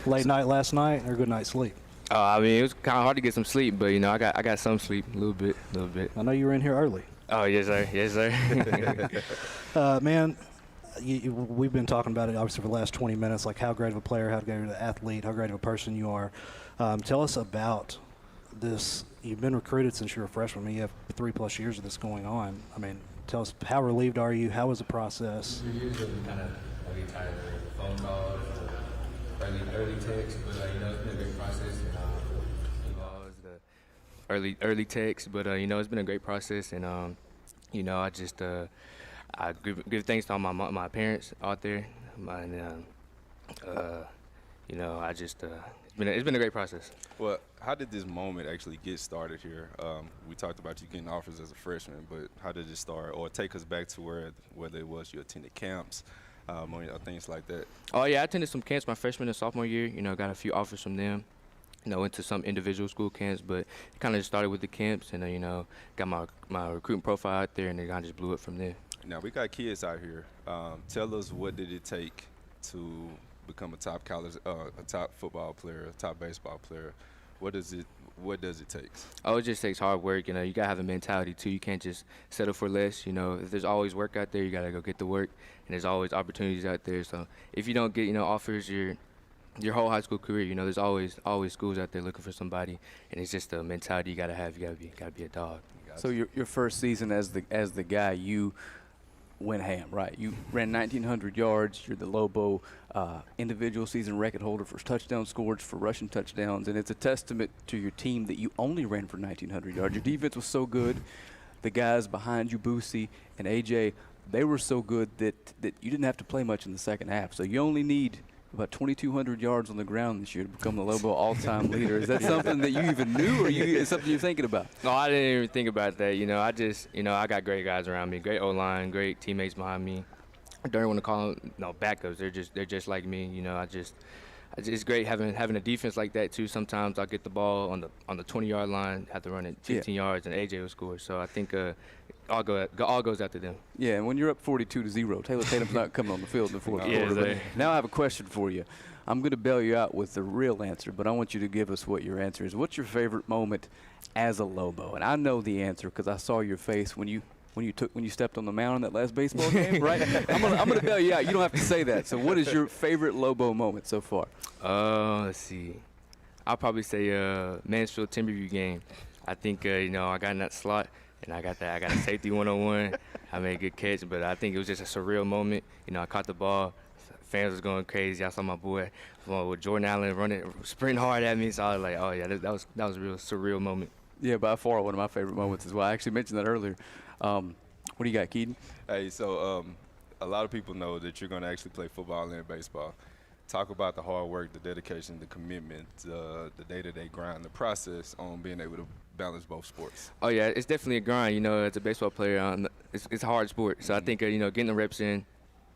Late night last night or good night's sleep? I mean, it was kind of hard to get some sleep, but you know, I got some sleep, a little bit. I know you were in here early. Oh yes, sir. Man, we've been talking about it obviously for the last 20 minutes, like how great of a player, how great of an athlete, how great of a person you are. Tell us about this. You've been recruited since you were a freshman. I mean, you have 3+ years of this going on. I mean, tell us, how relieved are you? How was the process? Usually kind of get tired of the phone calls, early texts, but you know, it's been a great process. Early text, but you know, it's been a great process, and you know, I just I give thanks to all my parents out there, and you know, I just it's been a great process. Well, how did this moment actually get started here? We talked about you getting offers as a freshman, but how did it start, or take us back to whether it was you attended camps, or things like that? Oh yeah, I attended some camps my freshman and sophomore year. You know, got a few offers from them. You know, went to some individual school camps, but it kind of just started with the camps, and you know, got my recruiting profile out there, and it kind of just blew up from there. Now we got kids out here. Tell us, what did it take to become a top college, a top football player, a top baseball player? What does it take? Oh, it just takes hard work. You know, you gotta have a mentality too. You can't just settle for less. You know, if there's always work out there, you gotta go get the work, and there's always opportunities out there. So if you don't get, you know, offers your whole high school career, you know, there's always schools out there looking for somebody, and it's just a mentality you gotta have. You gotta be a dog. So your first season as the guy, you went ham, right? You ran 1,900 yards. You're the Lobo individual season record holder for touchdown scores, for rushing touchdowns, and it's a testament to your team that you only ran for 1,900 yards. Your defense was so good. The guys behind you, Boosie and AJ, they were so good that you didn't have to play much in the second half. So you only need about 2,200 yards on the ground this year to become the Lobo all-time leader. Is that something that you even knew, or is something you're thinking about? No, I didn't even think about that. You know, I just, you know, I got great guys around me, great O-line, great teammates behind me. I don't want to call them backups. They're just like me. You know, it's great having a defense like that too. Sometimes I get the ball on the 20-yard line, have to run it 15 yards, and AJ will score. So I think all goes after them. Yeah, and when you're up 42-0, Taylor Tatum's not coming on the field in the fourth quarter. But now I have a question for you. I'm going to bail you out with the real answer, but I want you to give us what your answer is. What's your favorite moment as a Lobo? And I know the answer because I saw your face when you stepped on the mound in that last baseball game, right? I'm gonna bail you out. You don't have to say that. So what is your favorite Lobo moment so far? Let's see. I'll probably say Mansfield Timberview game. I think you know, I got in that slot, and I got a safety 1-on-1. I made a good catch, but I think it was just a surreal moment. You know, I caught the ball. Fans was going crazy. I saw my boy with Jordan Allen sprinting hard at me. So I was like, oh yeah, that was a real surreal moment. Yeah, by far one of my favorite moments as well. I actually mentioned that earlier. What do you got, Keaton? Hey, so a lot of people know that you're going to actually play football and baseball. Talk about the hard work, the dedication, the commitment, the day-to-day grind, the process on being able to balance both sports. Oh yeah, it's definitely a grind. You know, as a baseball player, it's a hard sport. So I think you know, getting the reps in,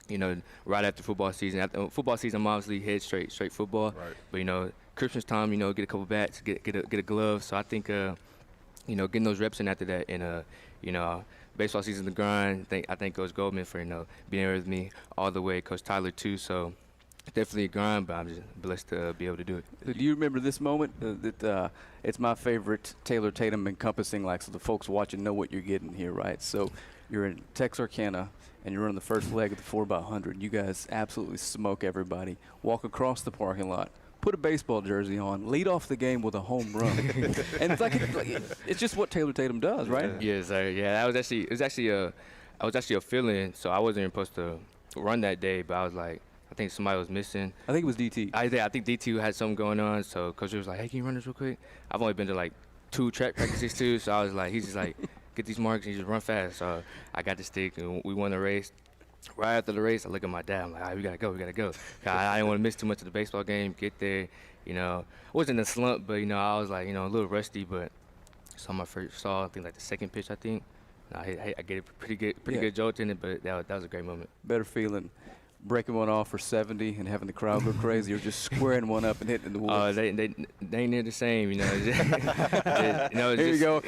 you know, right after football season. After football season, I'm obviously head straight football. Right. But you know, Christmas time, you know, get a couple bats, get a glove. So I think you know, getting those reps in after that, and you know, baseball season's the grind. I think Coach Goldman for, you know, being there with me all the way. Coach Tyler too. So it's definitely a grind, but I'm just blessed to be able to do it. Do you remember this moment? It's my favorite Taylor Tatum encompassing, like, so the folks watching know what you're getting here, right? So you're in Texarkana, and you're running the first leg of the 4x100. You guys absolutely smoke everybody. Walk across the parking lot, put a baseball jersey on, lead off the game with a home run. And it's just what Taylor Tatum does, right? Yes, sir. Yeah, it was actually a feeling. So I wasn't even supposed to run that day, but I was like, I think somebody was missing. I think it was DT. I think DT had something going on. So Coach was like, hey, can you run this real quick? I've only been to like 2 track practices too. So I was like, he's just like, get these marks and just run fast. So I got the stick and we won the race. Right after the race, I look at my dad. I'm like, all right, we gotta go. I didn't want to miss too much of the baseball game. Get there, you know. I wasn't in a slump, but you know, I was like, you know, a little rusty. But I think like the second pitch, I think. I get a pretty good jolt in it, but that was a great moment. Better feeling breaking one off for 70 and having the crowd go crazy, or just squaring one up and hitting in the woods? They ain't near the same, you know. You know, Here you go.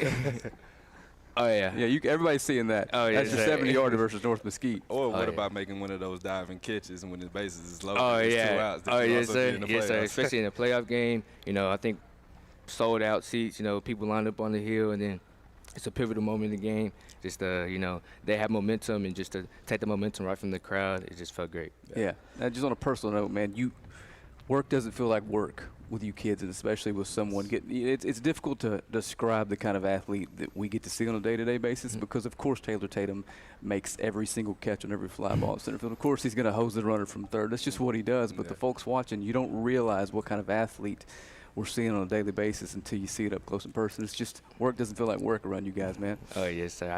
Oh yeah. Yeah, everybody's seeing that. Oh, yeah, That's your 70-yarder versus North Mesquite. Or what yeah. about making one of those diving catches and when the bases is loaded? Oh it's 2 yeah. outs, that Oh you yes also sir. see in the Yes sir. playoffs. Especially in a playoff game. I think sold out seats. People lined up on the hill, and then it's a pivotal moment in the game. Just they have momentum, and just to take the momentum right from the crowd, it just felt great. Yeah. Now, just on a personal note, man, work doesn't feel like work with you kids, and especially with someone it's difficult to describe the kind of athlete that we get to see on a day-to-day basis because, of course, Taylor Tatum makes every single catch on every fly ball in center field. Of course, he's going to hose the runner from third. That's just what he does. But the folks watching, you don't realize what kind of athlete we're seeing on a daily basis until you see it up close in person. It's just work doesn't feel like work around you guys, man. Oh yes, sir.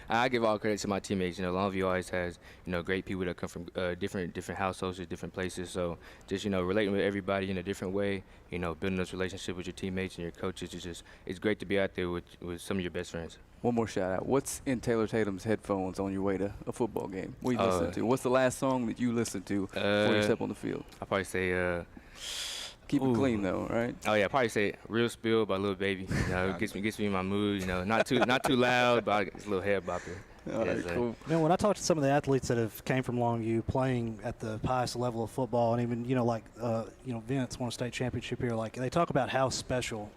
I give all credit to my teammates. Longview always has great people that come from different households or different places. So just relating with everybody in a different way. Building those relationships with your teammates and your coaches. It's great to be out there with some of your best friends. One more shout out. What's in Taylor Tatum's headphones on your way to a football game? What do you listen to? What's the last song that you listen to before you step on the field? I'll probably say. Keep it clean though, right? Oh yeah, probably say "Real Spill" by Lil Baby. It gets me in my mood. Not too loud, but it's a little head bopper. All right, cool. When I talk to some of the athletes that have came from Longview, playing at the highest level of football, and even Vince won a state championship here. Like they talk about how special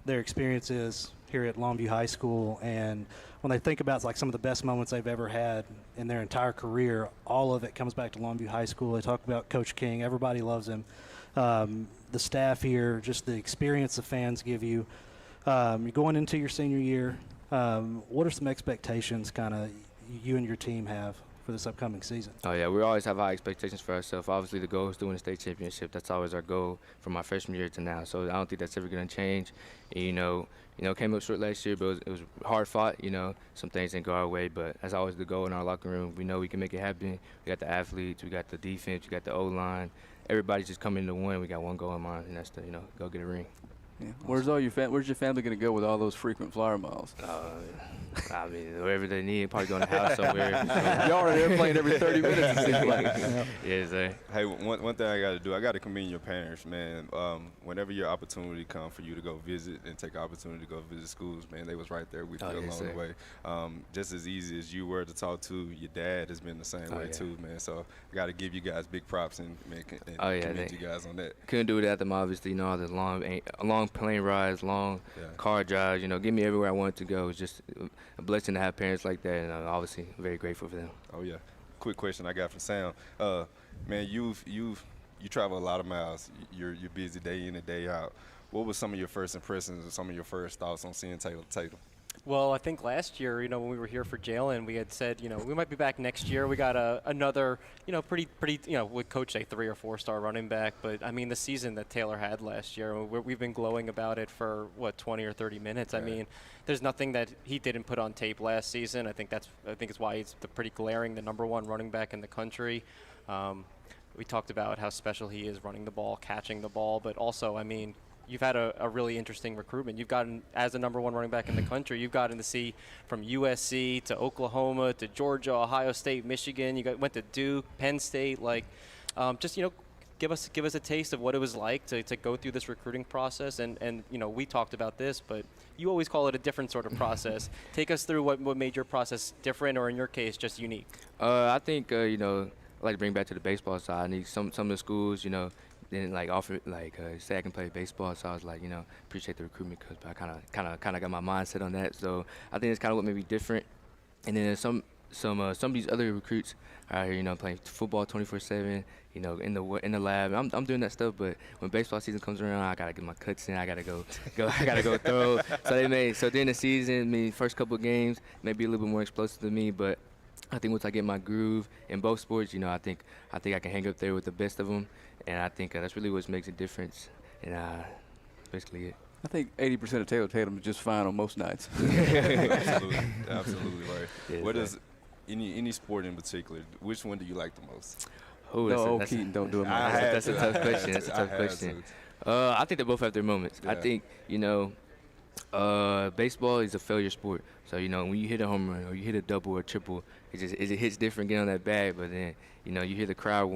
their experience is here at Longview High School, and when they think about like some of the best moments they've ever had in their entire career, all of it comes back to Longview High School. They talk about Coach King. Everybody loves him. The staff here, just the experience the fans give you. You're going into your senior year. What are some expectations kind of you and your team have for this upcoming season? Oh yeah, we always have high expectations for ourselves. Obviously, the goal is to win the state championship. That's always our goal from my freshman year to now. So I don't think that's ever going to change. And, came up short last year, but it was hard fought. Some things didn't go our way, but that's always the goal in our locker room. We know we can make it happen. We got the athletes, we got the defense, we got the O-line. Everybody's just coming to win. We got one goal in mind, and that's to go get a ring. Yeah. Where's your family going to go with all those frequent flyer miles? I mean, wherever they need, probably going to the house somewhere. Y'all are on an airplane every 30 minutes, it seems like. Yes, sir. Hey, one thing I got to do, I got to commend your parents, man. Whenever your opportunity come for you to go visit and take the opportunity to go visit schools, man, they was right there with you along the way. Just as easy as you were to talk to, your dad has been the same way too, man. So I got to give you guys big props and commend you guys on that. Couldn't do it without them, obviously. All the long plane rides, long car drives, get me everywhere I wanted to go. It was just a blessing to have parents like that, and obviously very grateful for them. Oh yeah. Quick question I got from Sam. Man, you travel a lot of miles. You're busy day in and day out. What was some of your first impressions or some of your first thoughts on seeing Taylor Tatum? Well, I think last year, when we were here for Jalen, we had said, we might be back next year. We got another, pretty, would coach say 3 or 4 star running back. But I mean, the season that Taylor had last year, we've been glowing about it for 20 or 30 minutes. I mean, there's nothing that he didn't put on tape last season. I think it's why he's pretty glaring, the #1 running back in the country. We talked about how special he is running the ball, catching the ball, but also, I mean, you've had a really interesting recruitment. You've gotten, as the #1 running back in the country, you've gotten to see from USC to Oklahoma to Georgia, Ohio State, Michigan. Went to Duke, Penn State. Give us a taste of what it was like to go through this recruiting process. And we talked about this, but you always call it a different sort of process. Take us through what made your process different, or in your case, just unique. I think I'd like to bring back to the baseball side. I need some of the schools, didn't offer say I can play baseball, so I was like, appreciate the recruitment coach, but I kind of got my mindset on that. So I think it's kind of what made me different. And then some of these other recruits are out here, playing football 24/7, in the lab. I'm doing that stuff, but when baseball season comes around, I gotta get my cuts in. I gotta go throw. So during the season, first couple of games may be a little bit more explosive than me, but I think once I get my groove in both sports, I think I can hang up there with the best of them. And I think that's really what makes a difference, and basically it. I think 80% of Taylor Tatum is just fine on most nights. Absolutely right. Yes, What is any sport in particular? Which one do you like the most? Keaton, don't do it. That's a tough question. That's a tough question. I think they both have their moments. Yeah. I think Baseball is a failure sport. So, when you hit a home run or you hit a double or triple, it hits different getting on that bag. But then, you hear the crowd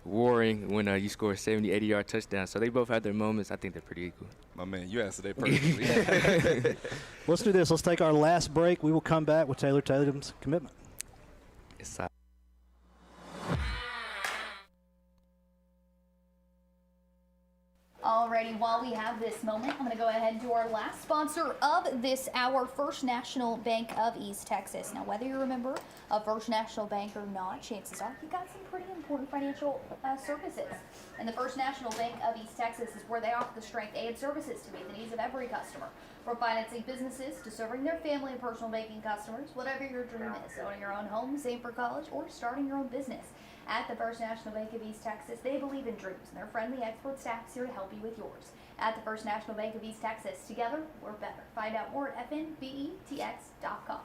roaring when you score a 70, 80-yard touchdown. So they both have their moments. I think they're pretty equal. My man, you answered that perfectly. Let's do this. Let's take our last break. We will come back with Taylor Tatum's commitment. It's Alrighty, while we have this moment, I'm going to go ahead and do our last sponsor of this hour, First National Bank of East Texas. Now, whether you're a member of First National Bank or not, chances are you got some pretty important financial services. And the First National Bank of East Texas is where they offer the strength and services to meet the needs of every customer. From financing businesses to serving their family and personal banking customers, whatever your dream is, owning your own home, saving for college, or starting your own business. At the First National Bank of East Texas, they believe in dreams, and their friendly expert staff is here to help you with yours. At the First National Bank of East Texas, together, we're better. Find out more at fnbetx.com.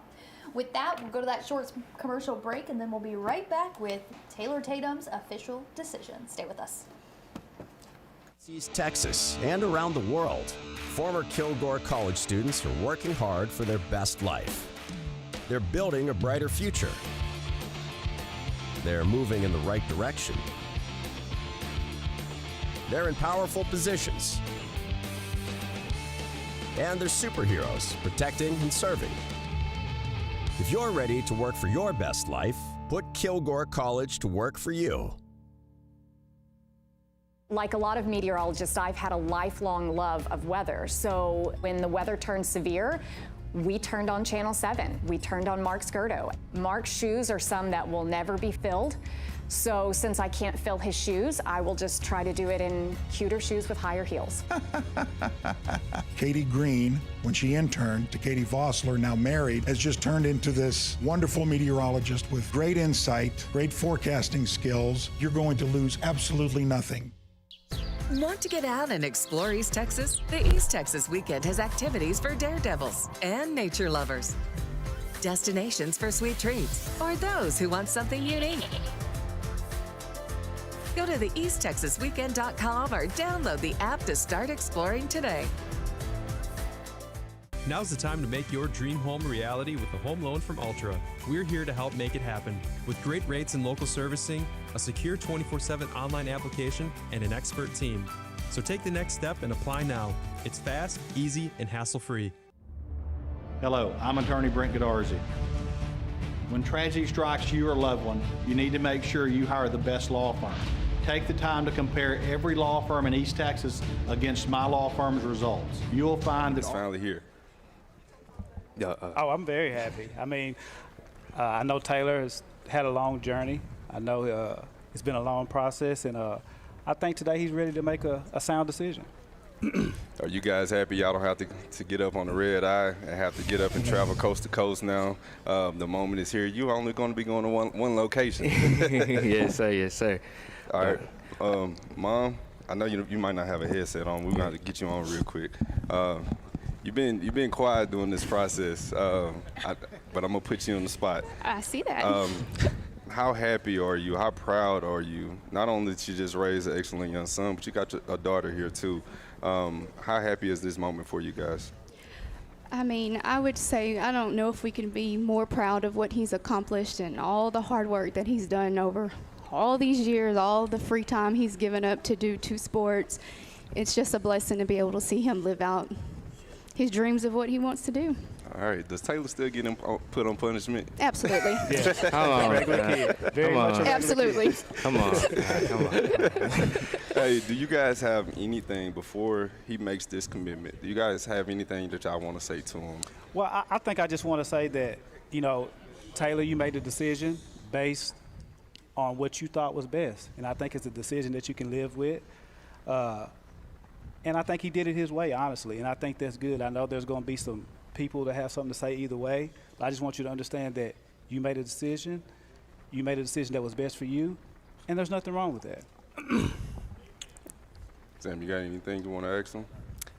With that, we'll go to that short commercial break, and then we'll be right back with Taylor Tatum's official decision. Stay with us. East Texas and around the world, former Kilgore College students are working hard for their best life. They're building a brighter future. They're moving in the right direction. They're in powerful positions. And they're superheroes, protecting and serving. If you're ready to work for your best life, put Kilgore College to work for you. Like a lot of meteorologists, I've had a lifelong love of weather. So when the weather turned severe, we turned on Channel 7. We turned on Mark Skirdo. Mark's shoes are some that will never be filled. So since I can't fill his shoes, I will just try to do it in cuter shoes with higher heels. Katie Green, when she interned to Katie Vossler, now married, has just turned into this wonderful meteorologist with great insight, great forecasting skills. You're going to lose absolutely nothing. Want to get out and explore East Texas? The East Texas Weekend has activities for daredevils and nature lovers. Destinations for sweet treats or those who want something unique. Go to the EastTexasWeekend.com or download the app to start exploring today. Now's the time to make your dream home a reality with a home loan from Ultra. We're here to help make it happen. With great rates and local servicing, a secure 24/7 online application, and an expert team. So take the next step and apply now. It's fast, easy, and hassle-free. Hello, I'm attorney Brent Godarzi. When tragedy strikes you or a loved one, you need to make sure you hire the best law firm. Take the time to compare every law firm in East Texas against my law firm's results. You will find that It's finally here. Oh, I'm very happy. I mean, I know Taylor has had a long journey. I know it's been a long process, and I think today he's ready to make a sound decision. Are you guys happy y'all don't have to get up on the red eye and have to get up and travel coast to coast now? The moment is here. You're only going to be going to one location. Yes, sir. Yes, sir. All right. Mom, I know you might not have a headset on. We're going to get you on real quick. You've been quiet during this process, but I'm going to put you on the spot. I see that. How happy are you? How proud are you? Not only did you just raise an excellent young son, but you got a daughter here too. How happy is this moment for you guys? I mean, I would say I don't know if we can be more proud of what he's accomplished and all the hard work that he's done over all these years, all the free time he's given up to do two sports. It's just a blessing to be able to see him live out his dreams of what he wants to do. All right. Does Taylor still get him put on punishment? Absolutely. Yeah. Come on. Regular kid. Very much a regular Absolutely. kid. Come on. Come on. Hey, do you guys have anything before he makes this commitment? Do you guys have anything that y'all want to say to him? Well, I think I just want to say that, Taylor, you made a decision based on what you thought was best. And I think it's a decision that you can live with. And I think he did it his way, honestly. And I think that's good. I know there's going to be some people that have something to say either way. But I just want you to understand that you made a decision. You made a decision that was best for you. And there's nothing wrong with that. Sam, you got anything you want to ask him?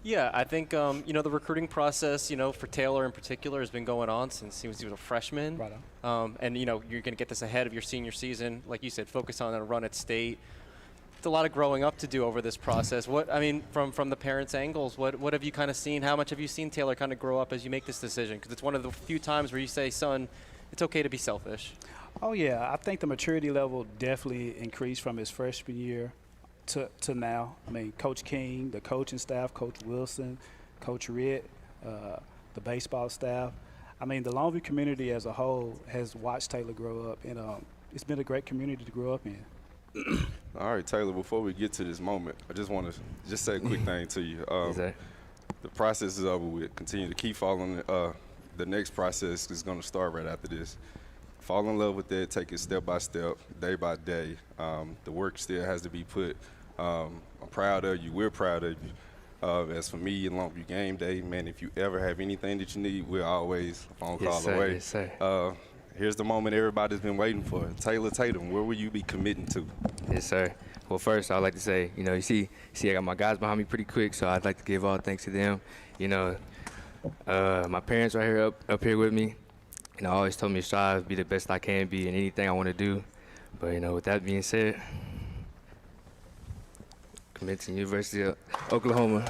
Yeah, I think, the recruiting process, for Taylor in particular has been going on since he was a freshman. Right on. And, you're going to get this ahead of your senior season. Like you said, focus on a run at state. it's a lot of growing up to do over this process. What I mean, from the parents' angles, what have you kind of seen? How much have you seen Taylor kind of grow up as you make this decision? Because it's one of the few times where you say, son, it's okay to be selfish. Oh, yeah. I think the maturity level definitely increased from his freshman year to now. I mean, Coach King, the coaching staff, Coach Wilson, Coach Ritt, the baseball staff. I mean, the Longview community as a whole has watched Taylor grow up, and it's been a great community to grow up in. All right, Taylor, before we get to this moment, I just want to just say a quick thing to you. The process is over with. Continue to keep following. The next process is going to start right after this. Fall in love with that. Take it step by step, day by day. The work still has to be put. I'm proud of you. We're proud of you. As for me and Longview Game Day, man, if you ever have anything that you need, we're always a phone call away. Yes, sir. Here's the moment everybody's been waiting for. Taylor Tatum, where will you be committing to? Yes, sir. Well, first, I'd like to say, you see, I got my guys behind me pretty quick, so I'd like to give all thanks to them. My parents right here up here with me, always told me to strive, be the best I can be in anything I want to do. But, with that being said, commit to University of Oklahoma.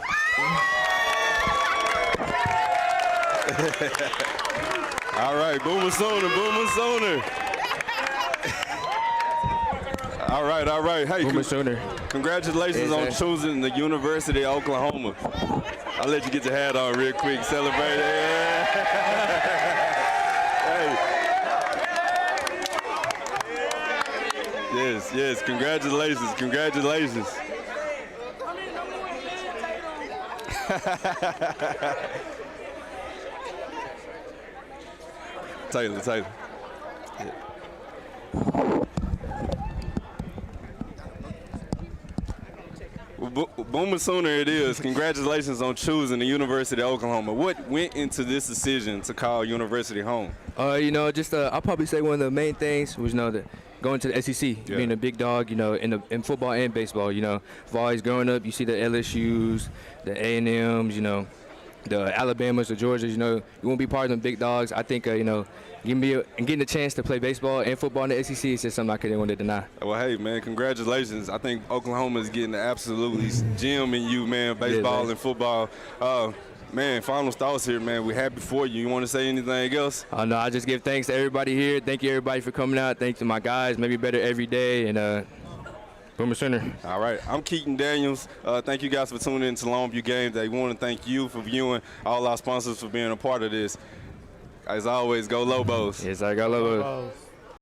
All right, Boomer Sooner. All right. Hey, Boomer Sooner. Congratulations on choosing the University of Oklahoma. I'll let you get your hat on real quick. Celebrate. Yeah. Hey. Yes. Congratulations. Taylor. Boomer Sooner it is. Congratulations on choosing the University of Oklahoma. What went into this decision to call University home? I'll probably say one of the main things was, going to the SEC, being a big dog, in football and baseball. I've always growing up, you see the LSUs, the A&Ms, the Alabamas, the Georgias, you won't be part of them big dogs. I think, getting a chance to play baseball and football in the SEC is just something I couldn't want to deny. Well, hey, man, congratulations. I think Oklahoma is getting the absolutely gem in you, man, baseball and football. Man, final thoughts here, man. We're happy for you. You want to say anything else? No, I just give thanks to everybody here. Thank you, everybody, for coming out. Thanks to my guys. Maybe better every day. And Boomer Center. All right. I'm Keaton Daniels. Thank you guys for tuning in to Longview Game Day. We want to thank you for viewing, all our sponsors for being a part of this. As always, go Lobos. Yes, I go Lobos.